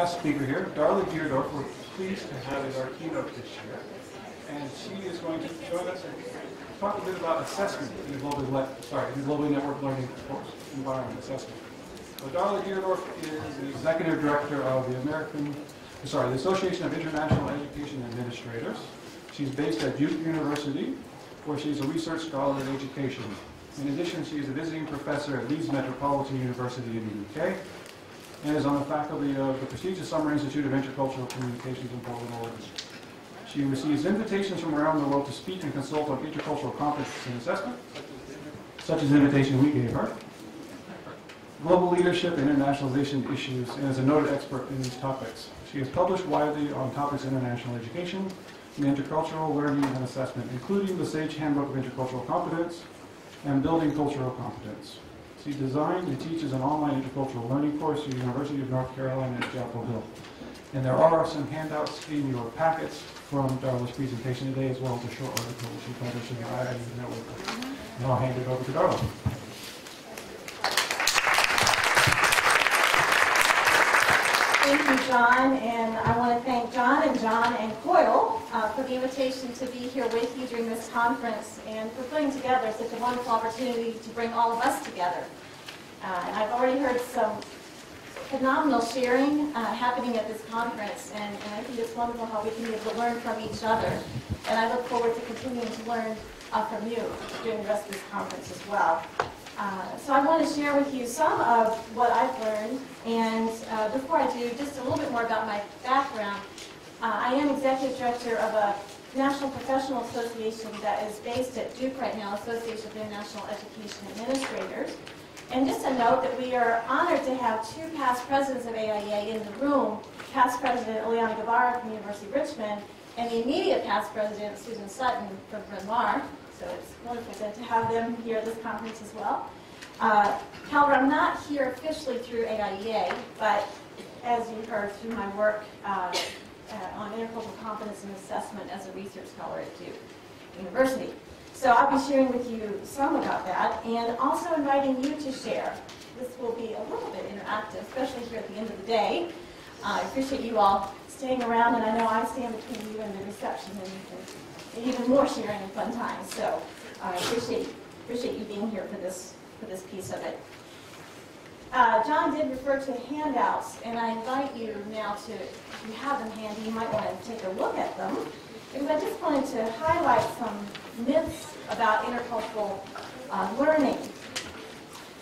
last speaker here, Darla Deardorff. We're pleased to have as our keynote this year. And she is going to join us and talk a bit about assessment in the globally networked learning course environment assessment. So Darla Deardorff is the Executive Director of the Association of International Education Administrators. She's based at Duke University, where she's a research scholar in education. In addition, she is a visiting professor at Leeds Metropolitan University in the UK, and is on the faculty of the prestigious Summer Institute of Intercultural Communications in Portland, Oregon. She receives invitations from around the world to speak and consult on intercultural competence and assessment, such as the invitation we gave her, global leadership and internationalization issues, and is a noted expert in these topics. She has published widely on topics of international education, and intercultural learning and assessment, including the Sage Handbook of Intercultural Competence and Building Cultural Competence. She designed and teaches an online intercultural learning course at the University of North Carolina at Chapel Hill. And there are some handouts in your packets from Darla's presentation today, as well as a short article she published in the IIU Network. And I'll hand it over to Darla. Thank you, John, and I want to thank John and Coyle for the invitation to be here with you during this conference and for putting together such a wonderful opportunity to bring all of us together. And I've already heard some phenomenal sharing happening at this conference, and I think it's wonderful how we can be able to learn from each other. And I look forward to continuing to learn from you during the rest of this conference as well. So I want to share with you some of what I've learned, and before I do, just a little bit more about my background. I am Executive Director of a National Professional Association that is based at Duke right now, Association of International Education Administrators. And just a note that we are honored to have two past presidents of AIEA in the room, past President Ileana Guevara from the University of Richmond, and the immediate past president, Susan Sutton from Bryn Mawr. So it's wonderful to have them here at this conference as well. However, I'm not here officially through AIEA, but as you heard through my work on intercultural competence and assessment as a research scholar at Duke University. So I'll be sharing with you some about that, and also inviting you to share. This will be a little bit interactive, especially here at the end of the day. I appreciate you all staying around, and I know I stand between you and the reception and even more sharing and fun times. So I appreciate you being here for this piece of it. John did refer to handouts, and I invite you now to, if you have them handy, you might want to take a look at them, because I just wanted to highlight some myths about intercultural learning.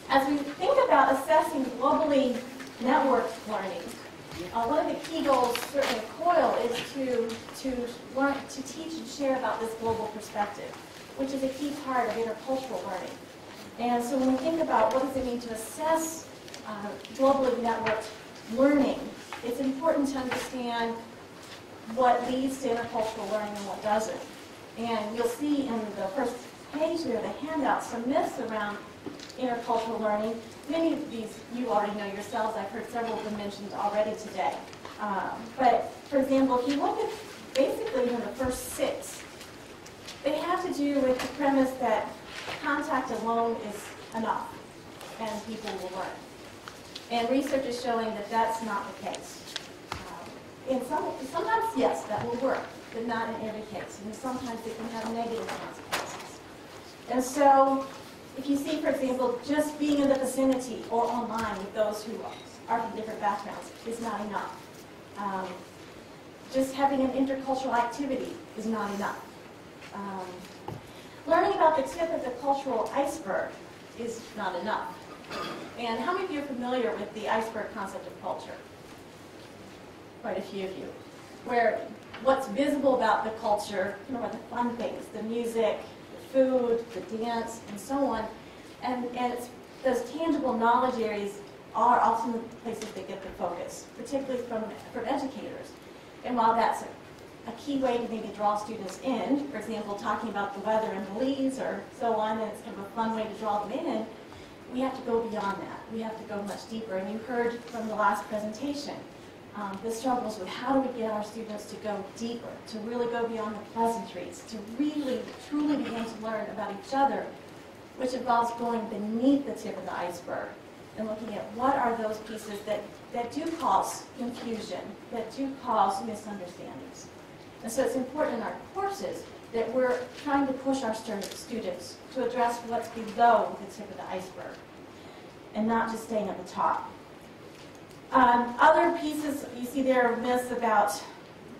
As we think about assessing globally networked learning, one of the key goals, certainly of COIL, is to teach and share about this global perspective, which is a key part of intercultural learning. And so when we think about what does it mean to assess globally networked learning, it's important to understand what leads to intercultural learning and what doesn't. And you'll see in the first page there, the handout, some myths around intercultural learning. Many of these you already know yourselves. I've heard several of them mentioned already today. But for example, if you look at basically the first six, they have to do with the premise that contact alone is enough and people will learn. And research is showing that that's not the case. Sometimes, yes, that will work, but not in every case. And sometimes it can have negative consequences. And so, if you see, for example, just being in the vicinity or online with those who are from different backgrounds is not enough. Just having an intercultural activity is not enough. Learning about the tip of the cultural iceberg is not enough. And how many of you are familiar with the iceberg concept of culture? Quite a few of you. Where what's visible about the culture, are the fun things, the music, the food, the dance, and so on. And it's, those tangible knowledge areas are often the places that get the focus, particularly from educators. And while that's a key way to maybe draw students in, for example, talking about the weather in Belize or so on, and it's kind of a fun way to draw them in, we have to go beyond that. We have to go much deeper. And you heard from the last presentation, the struggles with how do we get our students to go deeper, to really go beyond the pleasantries, to really, truly begin to learn about each other, which involves going beneath the tip of the iceberg and looking at what are those pieces that do cause confusion, that do cause misunderstandings. And so it's important in our courses that we're trying to push our students to address what's below the tip of the iceberg and not just staying at the top. Other pieces, you see there are myths about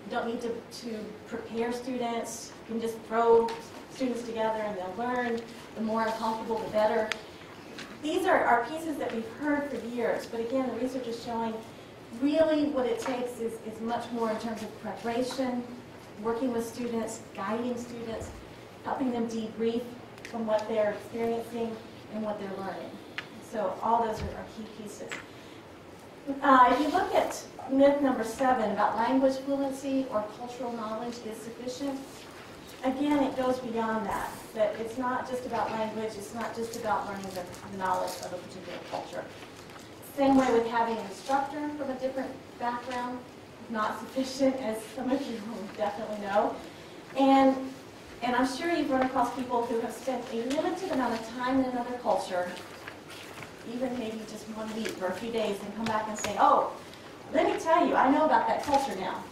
you don't need to prepare students. You can just throw students together and they'll learn. The more uncomfortable, the better. These are pieces that we've heard for years, but again, the research is showing really what it takes is much more in terms of preparation, working with students, guiding students, helping them debrief from what they're experiencing and what they're learning. So all those are key pieces. If you look at myth number 7 about language fluency or cultural knowledge is sufficient, again, it goes beyond that. That it's not just about language, it's not just about learning the knowledge of a particular culture. Same way with having an instructor from a different background, not sufficient, as some of you will definitely know. And I'm sure you've run across people who have spent a limited amount of time in another culture, even maybe just 1 week or a few days, and come back and say, oh, let me tell you, I know about that culture now.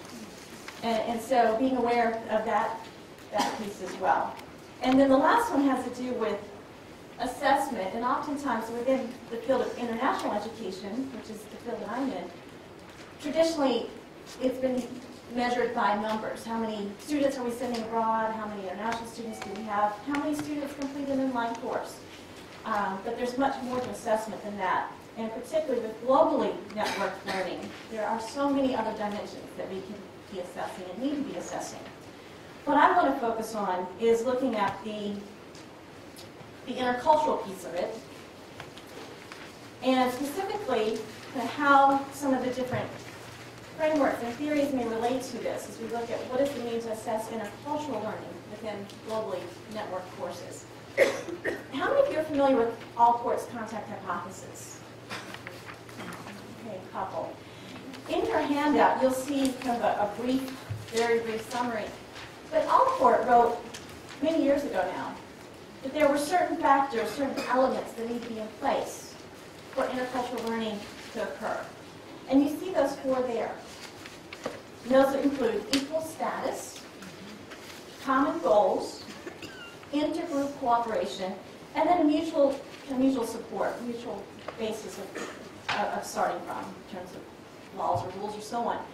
And so being aware of that piece as well. And then the last one has to do with assessment, and oftentimes within the field of international education, which is the field that I'm in, traditionally it's been measured by numbers. How many students are we sending abroad? How many international students do we have? How many students complete an inline course? But there's much more to assessment than that. And particularly with globally networked learning, there are so many other dimensions that we can be assessing and need to be assessing. What I want to focus on is looking at the intercultural piece of it, and specifically how some of the different frameworks and theories may relate to this as we look at what does it mean to assess intercultural learning within globally networked courses. How many of you are familiar with Allport's contact hypothesis? Okay, a couple. In your handout, you'll see kind of a brief, very brief summary. But Allport wrote many years ago now that there were certain factors, certain elements that need to be in place for intercultural learning to occur. And you see those 4 there. And those include equal status, common goals, intergroup cooperation, and then mutual support, mutual basis of starting from in terms of laws or rules or so on.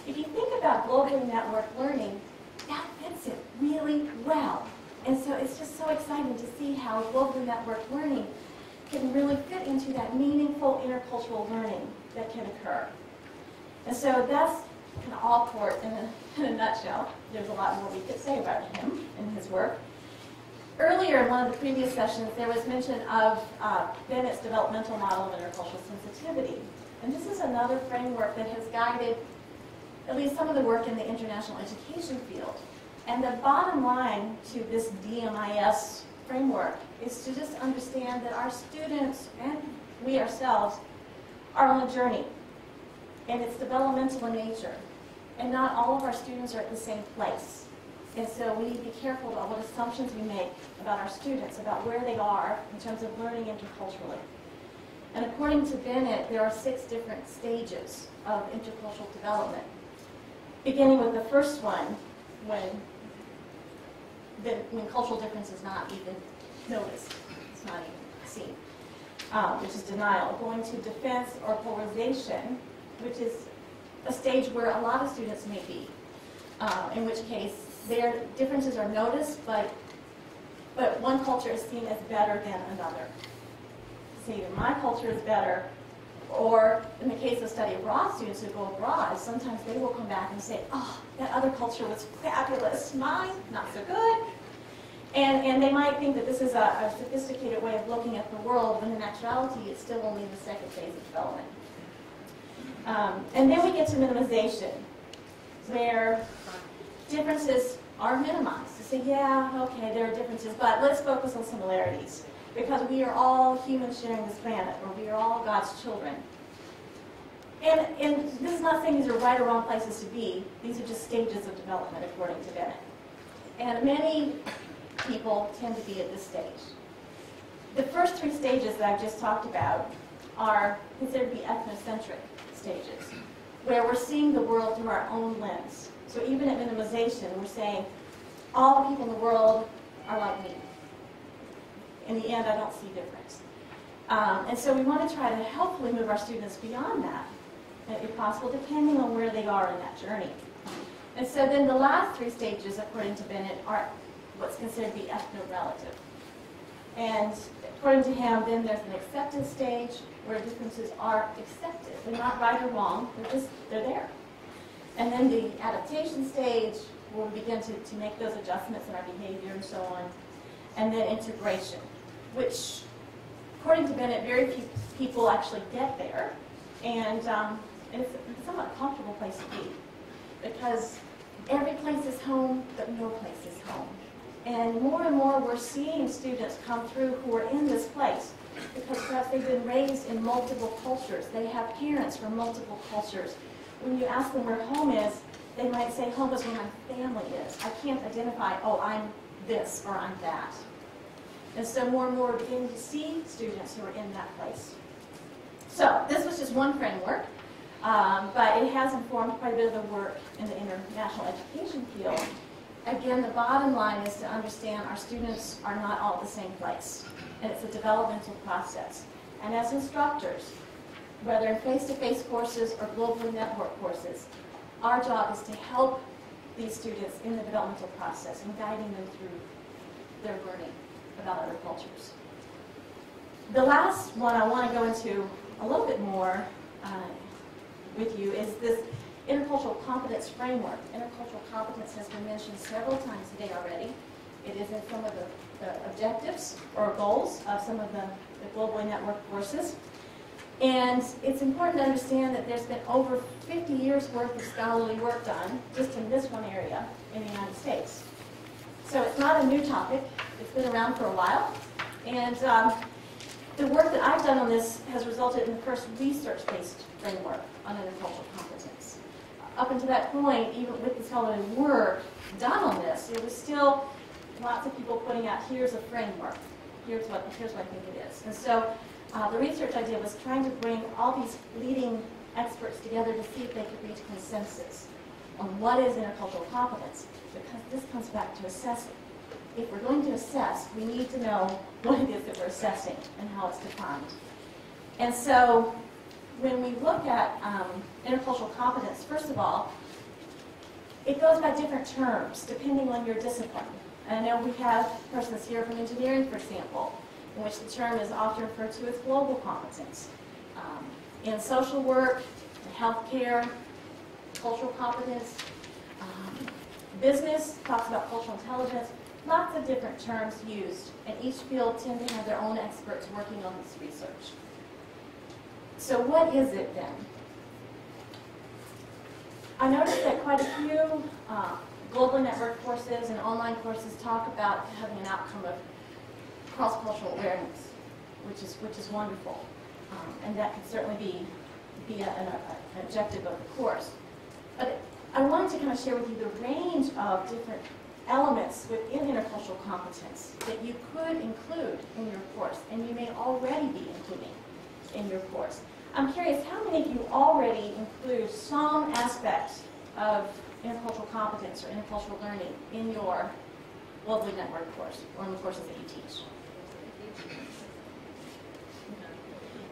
If you think about globally networked learning, that fits it really well. And so it's just so exciting to see how globally networked learning can really fit into that meaningful intercultural learning that can occur. And so that's kind of Allport in a nutshell. There's a lot more we could say about him and his work. Earlier in one of the previous sessions, there was mention of Bennett's developmental model of intercultural sensitivity. And this is another framework that has guided at least some of the work in the international education field. And the bottom line to this DMIS framework is to just understand that our students and we ourselves are on a journey. And it's developmental in nature. And not all of our students are at the same place. And so we need to be careful about what assumptions we make about our students, about where they are in terms of learning interculturally. And according to Bennett, there are 6 different stages of intercultural development. Beginning with the first one, when cultural difference is not even noticed, it's not even seen, which is denial. Going to defense or polarization, which is a stage where a lot of students may be, in which case their differences are noticed, but one culture is seen as better than another. So either my culture is better, or in the case of study abroad students who go abroad, sometimes they will come back and say, oh, that other culture was fabulous, mine, not so good. And they might think that this is a sophisticated way of looking at the world, when in actuality it's still only the second phase of development. And then we get to minimization, where differences are minimized. To say, yeah, okay, there are differences, but let's focus on similarities. Because we are all humans sharing this planet, or we are all God's children. And this is not saying these are right or wrong places to be. These are just stages of development, according to Bennett. And many people tend to be at this stage. The first 3 stages that I've just talked about are considered to be ethnocentric stages, where we're seeing the world through our own lens. So even at minimization, we're saying, all the people in the world are like me. In the end, I don't see difference. And so we want to try to helpfully move our students beyond that, if possible, depending on where they are in that journey. And so then the last three stages, according to Bennett, are what's considered to be ethno-relative. And according to him, then there's an acceptance stage where differences are accepted. They're not right or wrong, they're there. And then the adaptation stage, where we begin to make those adjustments in our behavior and so on. And then integration, which, according to Bennett, very few people actually get there. And it's a somewhat comfortable place to be, because every place is home, but no place is home. And more we're seeing students come through who are in this place because perhaps they've been raised in multiple cultures. They have parents from multiple cultures. When you ask them where home is, they might say home is where my family is. I can't identify, oh, I'm this or I'm that. And so more and more we're beginning to see students who are in that place. So this was just one framework, but it has informed quite a bit of the work in the international education field. Again, the bottom line is to understand our students are not all at the same place, and it's a developmental process. And as instructors, whether in face-to-face courses or globally networked courses, our job is to help these students in the developmental process and guiding them through their learning about other cultures. The last one I want to go into a little bit more with you is this intercultural competence framework. Intercultural competence has been mentioned several times today already. It is in some of the objectives or goals of some of the globally networked courses. And it's important to understand that there's been over 50 years worth of scholarly work done just in this one area in the United States. So it's not a new topic. It's been around for a while. And the work that I've done on this has resulted in the first research-based framework on intercultural competence. Up until that point, even with the scholarly work done on this, there was still lots of people putting out, here's a framework. Here's what I think it is. And so the research I did was trying to bring all these leading experts together to see if they could reach consensus on what is intercultural competence, because this comes back to assessing. If we're going to assess, we need to know what it is that we're assessing and how it's defined. And so when we look at intercultural competence, first of all, it goes by different terms depending on your discipline. And I know we have persons here from engineering, for example, in which the term is often referred to as global competence. In social work, in healthcare, cultural competence, business talks about cultural intelligence, lots of different terms used, and each field tend to have their own experts working on this research. So what is it then? I noticed that quite a few globally networked courses and online courses talk about having an outcome of cross-cultural awareness, which is wonderful, and that could certainly be an objective of the course. But I wanted to kind of share with you the range of different elements within intercultural competence that you could include in your course, and you may already be including in your course. I'm curious, how many of you already include some aspect of intercultural competence or intercultural learning in your globally networked course or in the courses that you teach?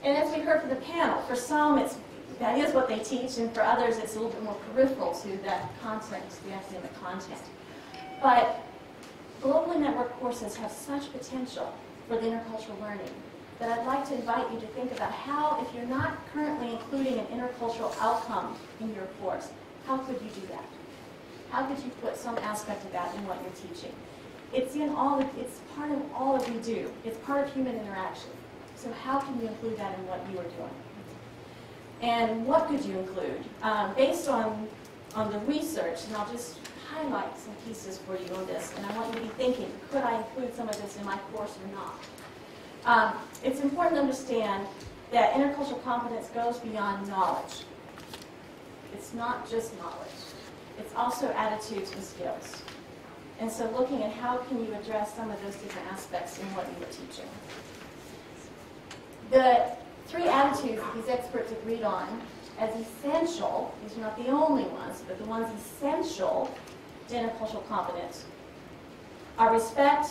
And as we heard from the panel, for some that is what they teach, and for others it's a little bit more peripheral to that content, the academic content. But globally networked courses have such potential for the intercultural learning that I'd like to invite you to think about how, if you're not currently including an intercultural outcome in your course, how could you do that? How could you put some aspect of that in what you're teaching? It's part of all that we do. It's part of human interaction. So how can you include that in what you are doing? And what could you include? Based on the research, and I'll just highlight some pieces for you on this, and I want you to be thinking, could I include some of this in my course or not? It's important to understand that intercultural competence goes beyond knowledge. It's not just knowledge. It's also attitudes and skills. And so looking at how can you address some of those different aspects in what you are teaching. The three attitudes that these experts agreed on as essential, these are not the only ones, but the ones essential to intercultural competence, are respect,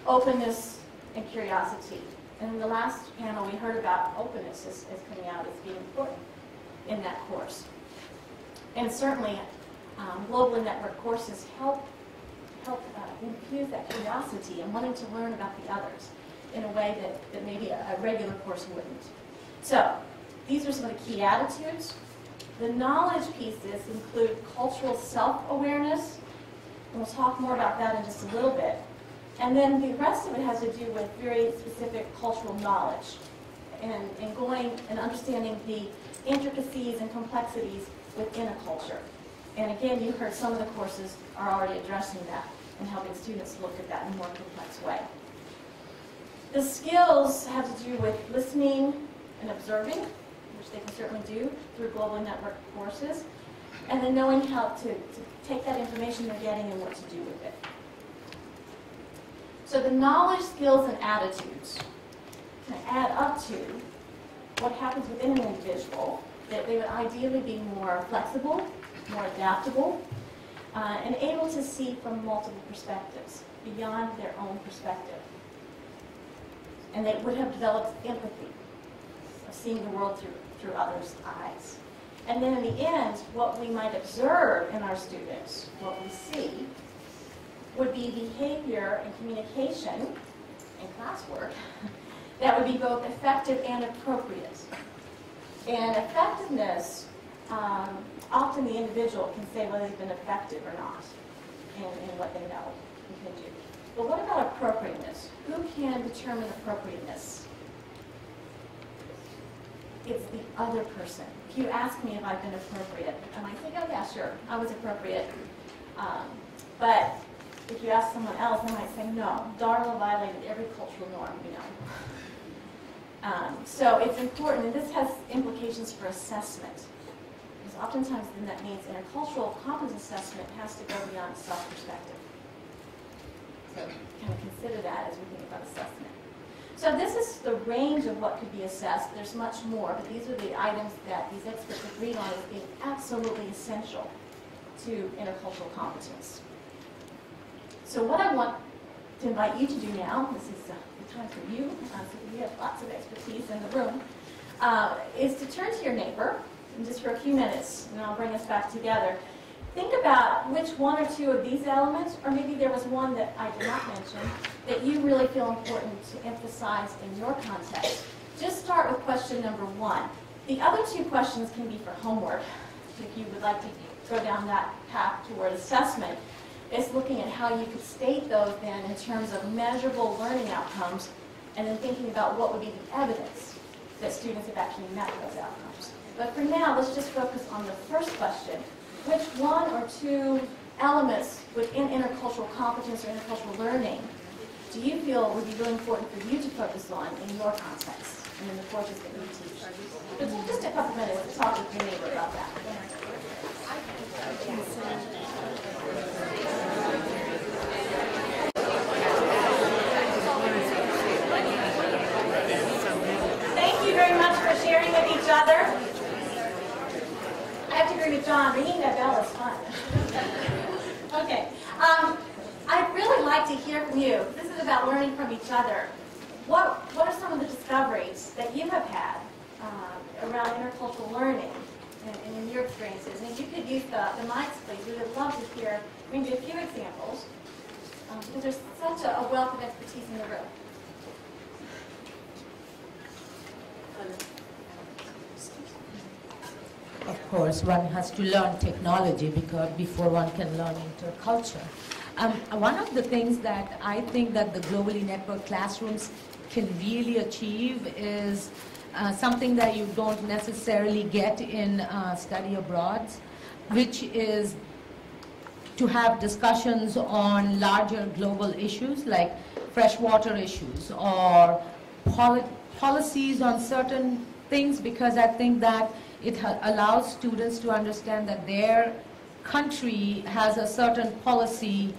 openness, and curiosity. And in the last panel, we heard about openness as coming out as being important in that course. And certainly, global and network courses help infuse that curiosity and wanting to learn about the others in a way that maybe a regular course wouldn't. So, these are some of the key attitudes. The knowledge pieces include cultural self-awareness, and we'll talk more about that in just a little bit. And then the rest of it has to do with very specific cultural knowledge and going and understanding the intricacies and complexities within a culture. And again, you heard some of the courses are already addressing that and helping students look at that in a more complex way. The skills have to do with listening and observing, which they can certainly do through global network courses, and then knowing how to take that information they're getting and what to do with it. So the knowledge, skills, and attitudes can add up to what happens within an individual, that they would ideally be more flexible, more adaptable, and able to see from multiple perspectives, beyond their own perspective. And they would have developed empathy, of seeing the world through others' eyes. And then in the end, what we might observe in our students, what we see, would be behavior and communication and classwork that would be both effective and appropriate. And effectiveness, often the individual can say whether they've been effective or not in what they know and can do. But what about appropriateness? Who can determine appropriateness? It's the other person. If you ask me if I've been appropriate, I might say, oh yeah, sure, I was appropriate. But if you ask someone else, they might say, no, Darla violated every cultural norm we know. So it's important, and this has implications for assessment. Because oftentimes then that means intercultural competence assessment has to go beyond self-perspective. So kind of consider that as we think about assessment. So this is the range of what could be assessed. There's much more, but these are the items that these experts agreed on as being absolutely essential to intercultural competence. So what I want to invite you to do now, this is the time for you, so we have lots of expertise in the room, is to turn to your neighbor, and just for a few minutes, and I'll bring us back together. Think about which one or two of these elements, or maybe there was one that I did not mention, that you really feel important to emphasize in your context. Just start with question number one. The other two questions can be for homework, if you would like to go down that path toward assessment. It's looking at how you could state those then in terms of measurable learning outcomes, and then thinking about what would be the evidence that students have actually met those outcomes. But for now, let's just focus on the first question. Which one or two elements within intercultural competence or intercultural learning do you feel would be really important for you to focus on in your context and in the courses that you teach? But just a couple minutes to talk with your neighbor about that. Thank you very much for sharing with each other. I have to agree with John. Ringing that bell is fun. Okay. I'd really like to hear from you. This is about learning from each other. What are some of the discoveries that you have had around intercultural learning and in your experiences? And if you could use the mics, please, we would love to hear maybe a few examples because there's such a wealth of expertise in the room. Of course, one has to learn technology before one can learn interculture. One of the things that I think that the globally networked classrooms can really achieve is something that you don't necessarily get in study abroad, which is to have discussions on larger global issues like freshwater issues or policies on certain things, because I think that it allows students to understand that their country has a certain policy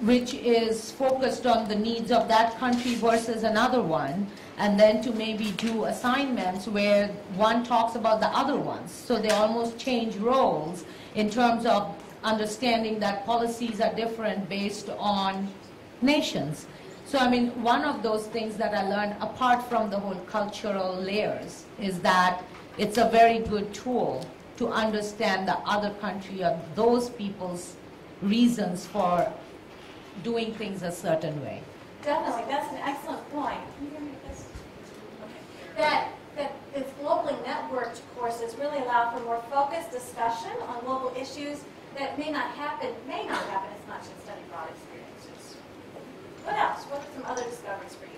which is focused on the needs of that country versus another one, and then to maybe do assignments where one talks about the other ones. So they almost change roles in terms of understanding that policies are different based on nations. So I mean, one of those things that I learned, apart from the whole cultural layers, is that it's a very good tool to understand the other country or those people's reasons for doing things a certain way. Definitely, that's an excellent point. Can you hear me with this? Okay. That these globally networked courses really allow for more focused discussion on global issues that may not happen as much in study abroad experiences. What else? What are some other discoveries for you?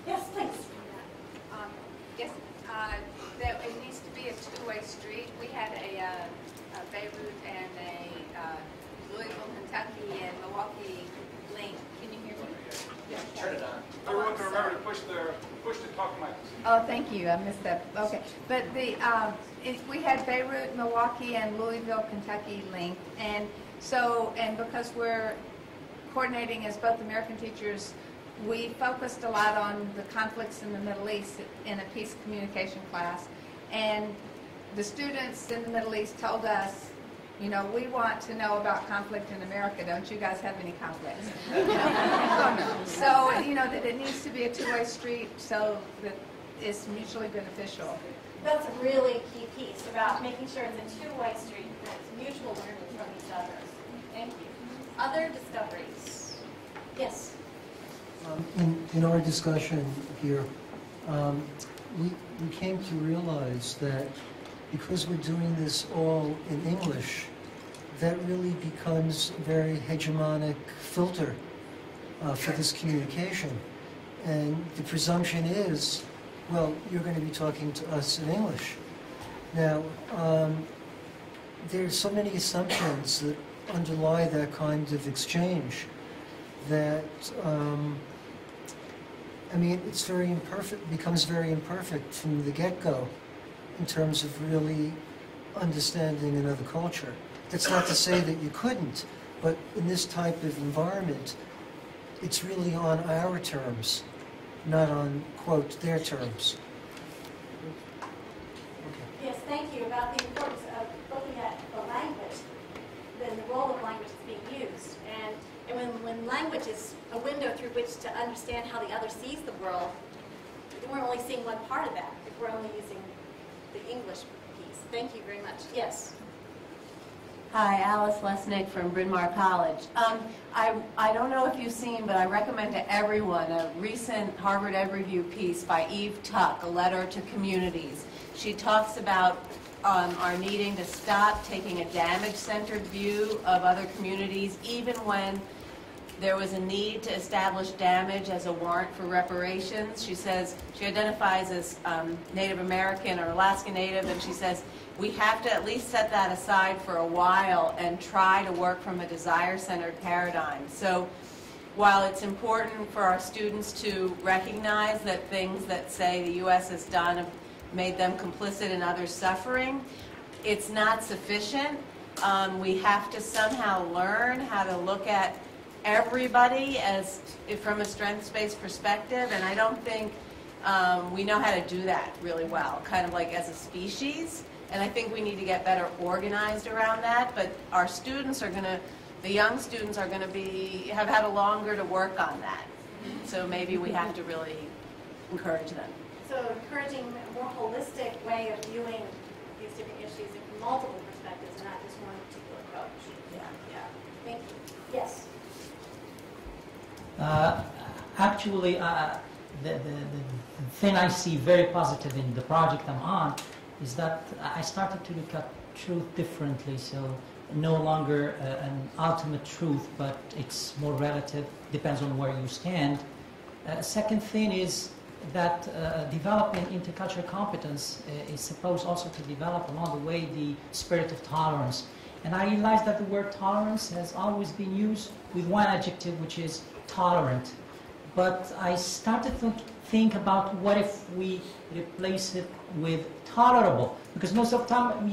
Yes, please. Yes, that it needs to be a two-way street. We had a Beirut and a Louisville, Kentucky, and Milwaukee link. Can you hear me? Yeah, turn it on. Everyone can remember to push the talk mic. Oh, thank you. I missed that. Okay, but we had Beirut, Milwaukee, and Louisville, Kentucky linked, and because we're coordinating as both American teachers, we focused a lot on the conflicts in the Middle East in a peace communication class, and the students in the Middle East told us, you know, we want to know about conflict in America. Don't you guys have any conflicts? So, you know, that it needs to be a two-way street so that it's mutually beneficial. That's a really key piece about making sure it's a two-way street, that it's mutual learning from each other. Thank you. Other discoveries? Yes? In our discussion here, we came to realize that because we're doing this all in English, that really becomes a very hegemonic filter for this communication. And the presumption is, well, you're going to be talking to us in English. Now, there's so many assumptions that underlie that kind of exchange that, I mean, it's very imperfect, becomes very imperfect from the get-go in terms of really understanding another culture. That's not to say that you couldn't, but in this type of environment, it's really on our terms, not on, quote, their terms. Okay. Yes, thank you. About the importance of looking at the language, then the role of language is being used. And when language is a window through which to understand how the other sees the world, we're only seeing one part of that if we're only using the English piece. Thank you very much. Yes. Hi, Alice Lesnick from Bryn Mawr College. I don't know if you've seen, but I recommend to everyone a recent Harvard Ed Review piece by Eve Tuck, A Letter to Communities. She talks about our needing to stop taking a damage-centered view of other communities, even when there was a need to establish damage as a warrant for reparations. She says, she identifies as Native American or Alaska Native, and she says, we have to at least set that aside for a while and try to work from a desire-centered paradigm. So while it's important for our students to recognize that things that, say, the U.S. has done have made them complicit in others' suffering, it's not sufficient. We have to somehow learn how to look at everybody as from a strengths-based perspective, and I don't think we know how to do that really well, kind of like as a species. And I think we need to get better organized around that. But our students are going to, the young students are going to have had a longer to work on that. So maybe we have to really encourage them. So encouraging a more holistic way of viewing these different issues from multiple perspectives and not just one particular approach. Yeah. Yeah. Thank you. Yes. Actually, the thing I see very positive in the project I'm on is that I started to look at truth differently, so no longer an ultimate truth, but it's more relative, depends on where you stand. Second thing is that developing intercultural competence is supposed also to develop along the way the spirit of tolerance. And I realized that the word tolerance has always been used with one adjective, which is tolerant. But I started to think about what if we replace it with tolerable, because most of the time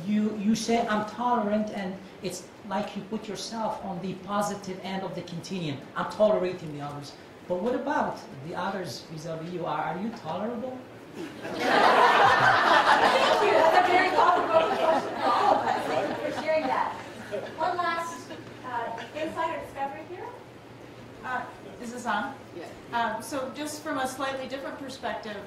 you say I'm tolerant, and it's like you put yourself on the positive end of the continuum. I'm tolerating the others. But what about the others vis-a-vis you? Are you tolerable? Thank you. That's a very thought-provoking question for all of us. Thank you for sharing that. One last insight or discovery here. Is this on? Yeah. So just from a slightly different perspective,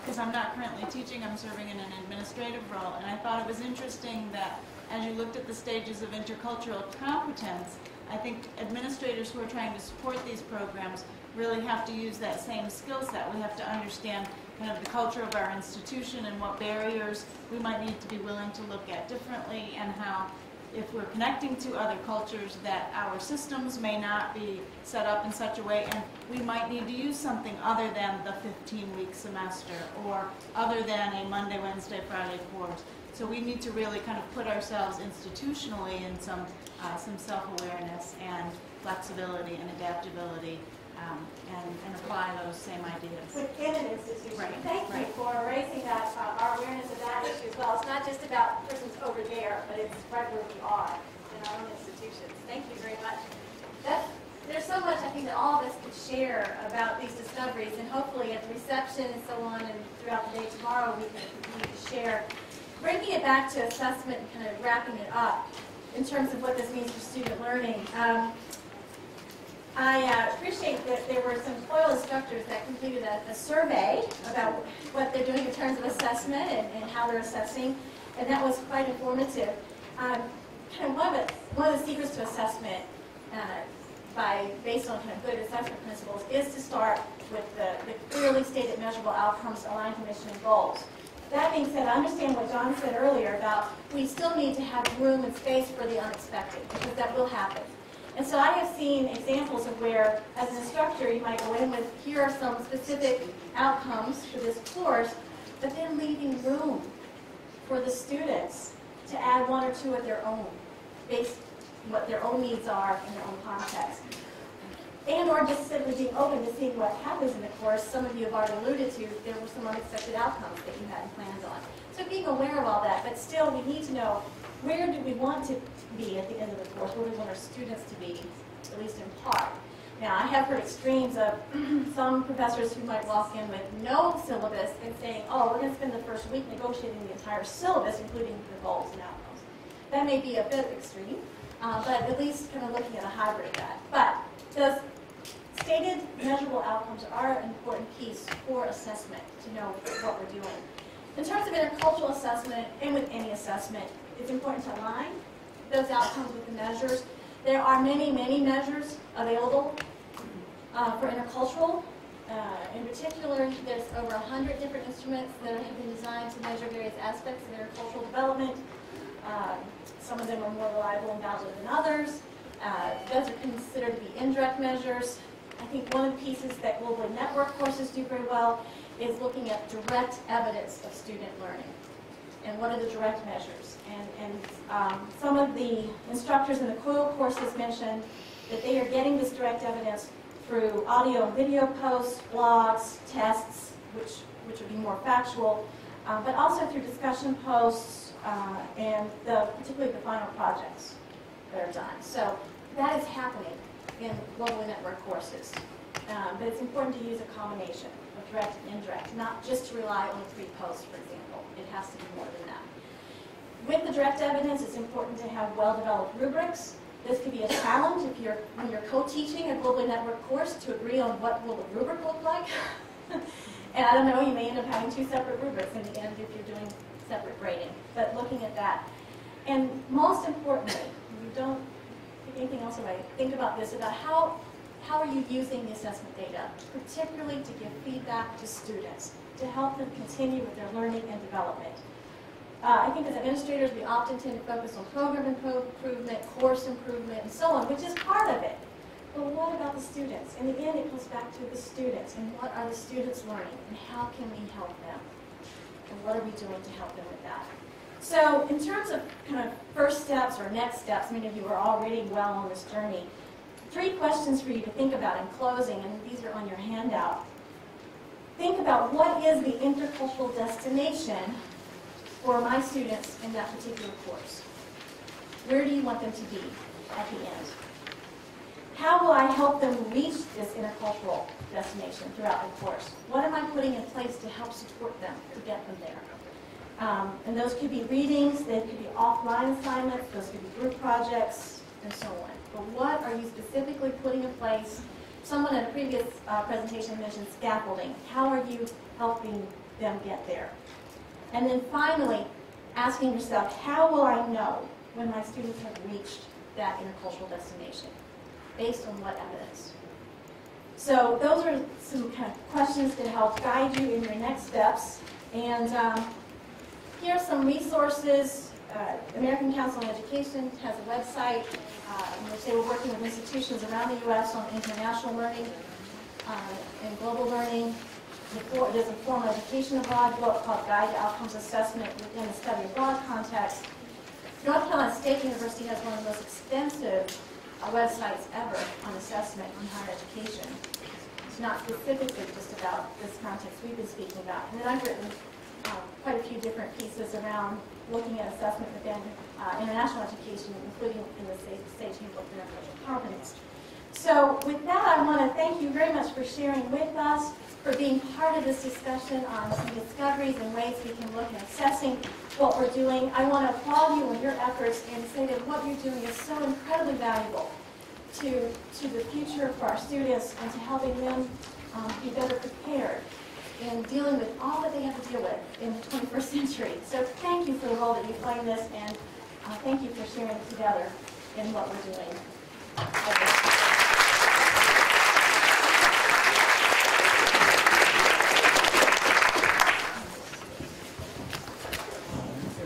because I'm not currently teaching, I'm serving in an administrative role, and I thought it was interesting that as you looked at the stages of intercultural competence, I think administrators who are trying to support these programs really have to use that same skill set. We have to understand kind of the culture of our institution and what barriers we might need to be willing to look at differently, and how if we're connecting to other cultures that our systems may not be set up in such a way, and we might need to use something other than the 15-week semester or other than a Monday, Wednesday, Friday course. So we need to really kind of put ourselves institutionally in some self-awareness and flexibility and adaptability, and apply those same ideas. Within an institution. Right. Thank you for raising that, our awareness of that issue as well. It's not just about the persons over there, but it's right where we are in our own institutions. Thank you very much. There's so much I think that all of us could share about these discoveries, and hopefully at the reception and so on and throughout the day tomorrow we can continue to share. Bringing it back to assessment and kind of wrapping it up in terms of what this means for student learning. I appreciate that there were some COIL instructors that completed a survey about what they're doing in terms of assessment and how they're assessing, and that was quite informative. Kind of one of the secrets to assessment, based on kind of good assessment principles, is to start with the clearly stated measurable outcomes aligned to mission and goals. That being said, I understand what John said earlier about we still need to have room and space for the unexpected, because that will happen. And so I have seen examples of where, as an instructor, you might go in with, here are some specific outcomes for this course, but then leaving room for the students to add one or two of their own, based on what their own needs are in their own context. And or just simply being open to seeing what happens in the course. Some of you have already alluded to, there were some unexpected outcomes that you hadn't planned on. So being aware of all that, but still we need to know, where do we want to be at the end of the course? Where do we want our students to be, at least in part? Now, I have heard extremes of some professors who might walk in with no syllabus and saying, oh, we're going to spend the first week negotiating the entire syllabus, including the goals and outcomes. That may be a bit extreme, but at least kind of looking at a hybrid of that. But those stated measurable outcomes are an important piece for assessment, to know what we're doing. In terms of intercultural assessment, and with any assessment, it's important to align those outcomes with the measures. There are many, many measures available for intercultural. In particular, there's over 100 different instruments that have been designed to measure various aspects of intercultural development. Some of them are more reliable and valid than others. Those are considered to be indirect measures. I think one of the pieces that global network courses do very well is looking at direct evidence of student learning. And what are the direct measures? And some of the instructors in the COIL courses mentioned that they are getting this direct evidence through audio and video posts, blogs, tests, which would be more factual, but also through discussion posts and particularly the final projects that are done. So that is happening in global network courses. But it's important to use a combination of direct and indirect, not just to rely on free posts, for example. It has to be more than that. With the direct evidence, it's important to have well-developed rubrics. This could be a challenge when you're co-teaching a global network course to agree on what will the rubric look like. And I don't know, you may end up having two separate rubrics in the end if you're doing separate grading. But looking at that. And most importantly, you don't think anything else about it. Think about this, about how are you using the assessment data, particularly to give feedback to students, to help them continue with their learning and development. I think as administrators, we often tend to focus on program improvement, course improvement, and so on, which is part of it. But what about the students? In the end, it comes back to the students, and what are the students learning, and how can we help them? And what are we doing to help them with that? So in terms of kind of first steps or next steps, many of you are already well on this journey. 3 questions for you to think about in closing, and these are on your handout. Think about what is the intercultural destination for my students in that particular course? Where do you want them to be at the end? How will I help them reach this intercultural destination throughout the course? What am I putting in place to help support them to get them there? And those could be readings, they could be offline assignments, those could be group projects, and so on. But what are you specifically putting in place? Someone in a previous presentation mentioned scaffolding. How are you helping them get there? And then finally, asking yourself, how will I know when my students have reached that intercultural destination? Based on what evidence? So those are some kind of questions to help guide you in your next steps. And here are some resources. American Council on Education has a website in which they were working with institutions around the U.S. on international learning and global learning. There's a formal education abroad book called Guide to Outcomes Assessment within the study abroad context. North Carolina State University has one of the most extensive websites ever on assessment on higher education. It's not specifically just about this context we've been speaking about. And then I've written quite a few different pieces around looking at assessment within international education, including in the State Handbook of Intercultural Competence. So with that, I want to thank you very much for sharing with us, for being part of this discussion on some discoveries and ways we can look at assessing what we're doing. I want to applaud you on your efforts and say that what you're doing is so incredibly valuable to the future for our students and to helping them be better prepared in dealing with all that they have to deal with in the 21st century. So thank you for the role that you play in this, and thank you for sharing together in what we're doing.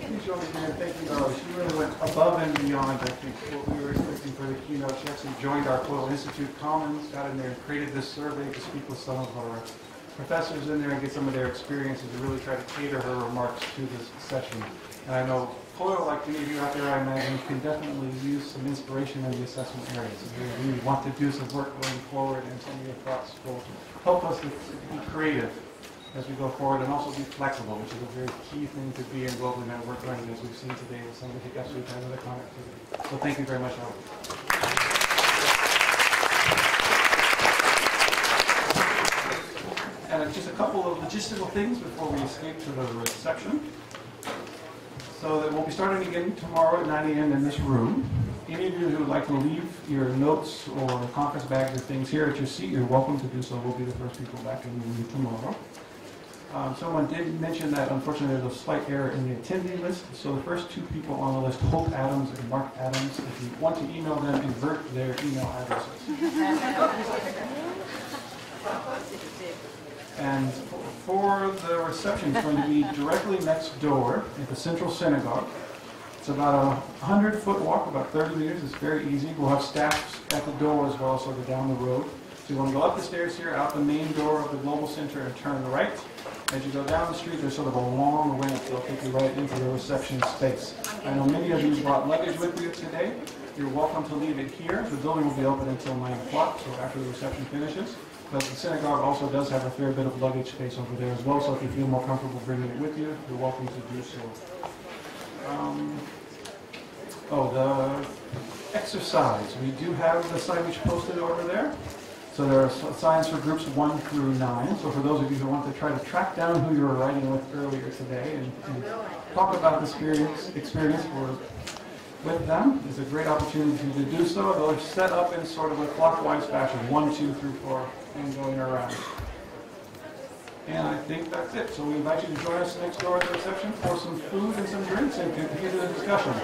Please join me in thanking Darla. She really went above and beyond, I think, what we were expecting for the keynote. She actually joined our Coil Institute Commons, got in there and created this survey to speak with some of our professors in there and get some of their experiences to really try to cater her remarks to this session. And I know Coil, like many of you out there, I imagine, can definitely use some inspiration in the assessment areas. If we want to do some work going forward, and some of your thoughts will help us to be creative as we go forward and also be flexible, which is a very key thing to be in global network learning, as we've seen today with some of the hiccups we've had with the connectivity. So thank you very much, Albert. And just a couple of logistical things before we escape to the reception. So that we'll be starting again tomorrow at 9 a.m. in this room. Any of you who would like to leave your notes or conference bags or things here at your seat, you're welcome to do so. We'll be the first people back in the room tomorrow. Someone did mention that, unfortunately, there's a slight error in the attendee list. So the first two people on the list, Hope Adams and Mark Adams, if you want to email them, invert their email addresses. And for the reception, it's going to be directly next door at the Central Synagogue. It's about a 100-foot walk, about 30 meters. It's very easy. We'll have staff at the door as well, so they're down the road. So you want to go up the stairs here, out the main door of the Global Center, and turn right. As you go down the street, there's sort of a long ramp that'll take you right into the reception space. I know many of you brought luggage with you today. You're welcome to leave it here. The building will be open until 9 o'clock, so after the reception finishes. But the synagogue also does have a fair bit of luggage space over there as well, so if you feel more comfortable bringing it with you, you're welcome to do so. The exercise. We do have the signage posted over there. So there are signs for groups 1 through 9. So for those of you who want to try to track down who you were riding with earlier today and talk about the experience with them, it's a great opportunity to do so. They're set up in sort of a clockwise fashion, 1, 2, 3, 4, and going around. And I think that's it. So we invite you to join us next door at the reception for some food and some drinks and continue the discussion.